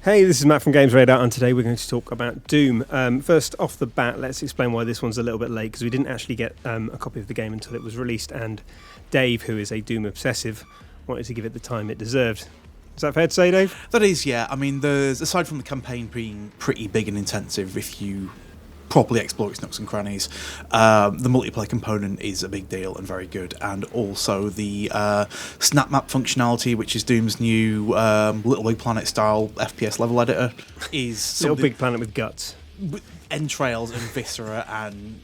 Hey, this is Matt from GamesRadar, and today we're going to talk about Doom. First, off the bat, let's explain why this one's a little bit late, because we didn't actually get a copy of the game until it was released, and Dave, who is a Doom obsessive, wanted to give it the time it deserved. Is that fair to say, Dave? That is, yeah. I mean, aside from the campaign being pretty big and intensive, if you properly explore its nooks and crannies, the multiplayer component is a big deal and very good, and also the snap map functionality, which is Doom's new Little Big Planet style FPS level editor, is Little Big Planet with guts, with entrails and viscera and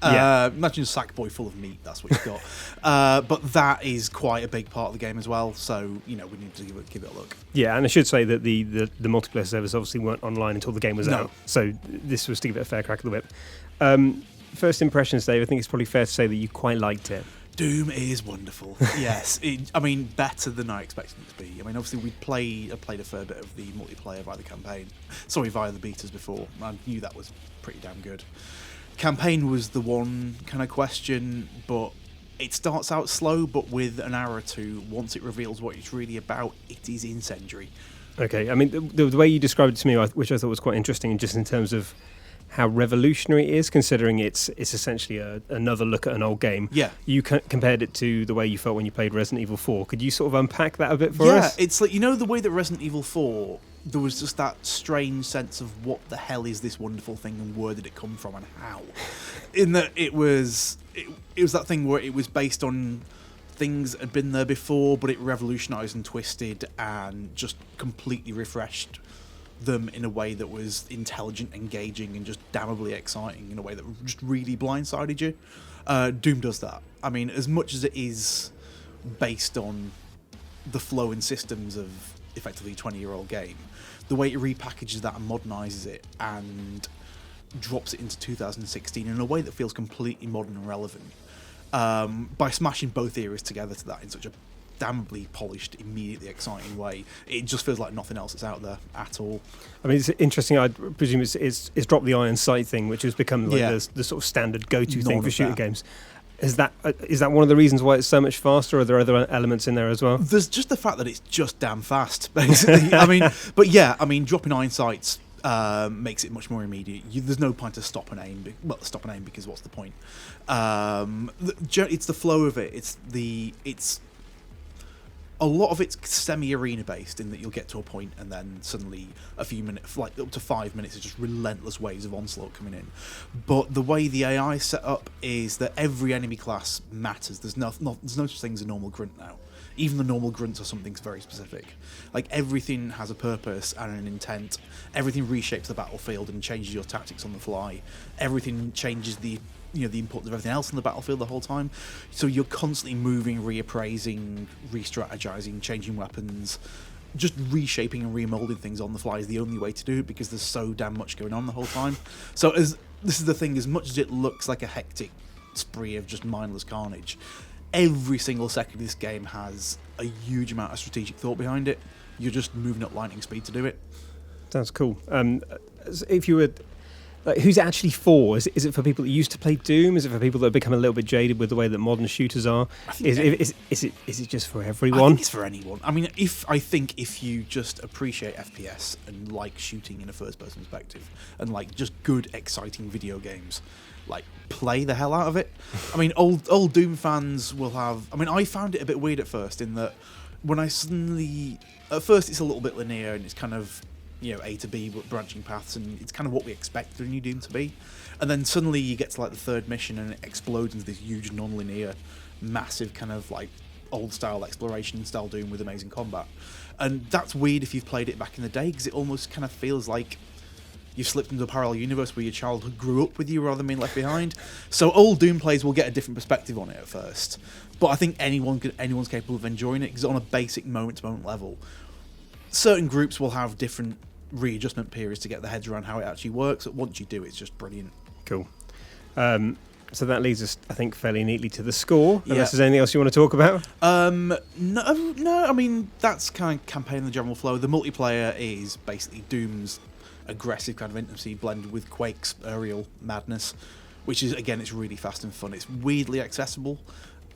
imagine a Sackboy full of meat. That's what you've got. But that is quite a big part of the game as well. So we need to give it a look. Yeah, and I should say that the multiplayer servers obviously weren't online until the game was out. So this was to give it a fair crack of the whip. First impressions, Dave. I think it's probably fair to say that you quite liked it. Doom is wonderful. Yes, better than I expected it to be. I mean, obviously I played a fair bit of the multiplayer via the betas before. I knew that was pretty damn good. Campaign was the one kind of question, but it starts out slow, but with an hour or two, once it reveals what it's really about, it is incendiary. Okay, I mean, the way you described it to me, which I thought was quite interesting, just in terms of how revolutionary it is, considering it's essentially another look at an old game. Yeah. You compared it to the way you felt when you played Resident Evil 4. Could you sort of unpack that a bit for us? Yeah, it's like, the way that Resident Evil 4, there was just that strange sense of what the hell is this wonderful thing and where did it come from and how. In that it was that thing where it was based on things that had been there before, but it revolutionised and twisted and just completely refreshed them in a way that was intelligent, engaging, and just damnably exciting in a way that just really blindsided you. Doom does that. I mean, as much as it is based on the flow and systems of effectively a 20-year-old game, the way it repackages that and modernises it and drops it into 2016 in a way that feels completely modern and relevant, by smashing both eras together to that in such a damnably polished, immediately exciting way, it just feels like nothing else that's out there at all. I mean, it's interesting. I presume it's dropped the iron sight thing, which has become like the sort of standard go-to thing for shooter games. Is that one of the reasons why it's so much faster, or are there other elements in there as well? There's just the fact that it's just damn fast, basically. Dropping iron sights makes it much more immediate. There's no point to stop and aim. Stop and aim, because what's the point? It's the flow of it. It's a lot of it's semi-arena based, in that you'll get to a point and then suddenly a few minutes, like up to 5 minutes, of just relentless waves of onslaught coming in. But the way the AI is set up is that every enemy class matters. There's no such thing as a normal grunt now. Even the normal grunts are something very specific. Like, everything has a purpose and an intent. Everything reshapes the battlefield and changes your tactics on the fly. Everything changes the importance of everything else in the battlefield the whole time. So you're constantly moving, reappraising, re-strategizing, changing weapons, just reshaping and remolding things on the fly is the only way to do it, because there's so damn much going on the whole time. So this is the thing, as much as it looks like a hectic spree of just mindless carnage, every single second of this game has a huge amount of strategic thought behind it. You're just moving at lightning speed to do it. Sounds cool. If you were... who's it actually for? Is it for people that used to play Doom? Is it for people that have become a little bit jaded with the way that modern shooters are? Is it just for everyone? I think it's for anyone. I mean, if you just appreciate FPS and like shooting in a first-person perspective and like just good, exciting video games, like, play the hell out of it. I mean, old Doom fans will have... I mean, I found it a bit weird at first, in that when I suddenly... At first, it's a little bit linear, and it's kind of... A to B, but branching paths, and it's kind of what we expect the new Doom to be. And then suddenly you get to like the third mission and it explodes into this huge non-linear, massive kind of like old-style exploration style Doom with amazing combat. And that's weird if you've played it back in the day, because it almost kind of feels like you've slipped into a parallel universe where your childhood grew up with you rather than being left behind. So old Doom players will get a different perspective on it at first. But I think anyone's capable of enjoying it, because on a basic moment-to-moment level, certain groups will have different readjustment periods to get their heads around how it actually works, but once you do, it's just brilliant. Cool. So that leads us, I think, fairly neatly to the score. Unless there's anything else you want to talk about? No. I mean, that's kind of campaign in the general flow. The multiplayer is basically Doom's aggressive kind of intimacy blended with Quake's aerial madness, which is, again, it's really fast and fun. It's weirdly accessible.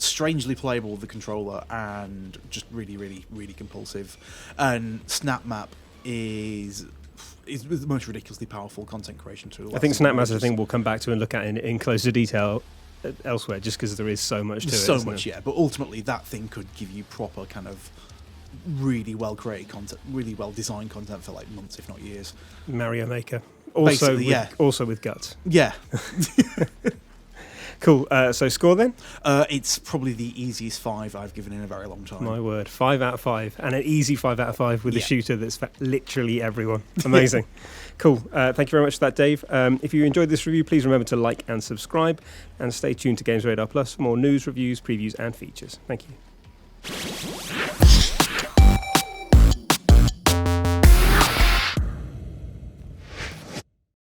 strangely playable with the controller, and just really, really, really compulsive. And Snap Map is the most ridiculously powerful content creation tool. I think Snap Map is a thing we'll come back to and look at in closer detail elsewhere, just because there is so much to it. So much, yeah. But ultimately, that thing could give you proper kind of really well created content, really well designed content for like months, if not years. Mario Maker, also with guts. Yeah. Cool. So score then? It's probably the easiest 5 I've given in a very long time. My word, 5 out of 5, and an easy 5 out of 5 with a shooter that's for literally everyone. Amazing. Cool. Thank you very much for that, Dave. If you enjoyed this review, please remember to like and subscribe, and stay tuned to GamesRadar Plus for more news, reviews, previews, and features. Thank you.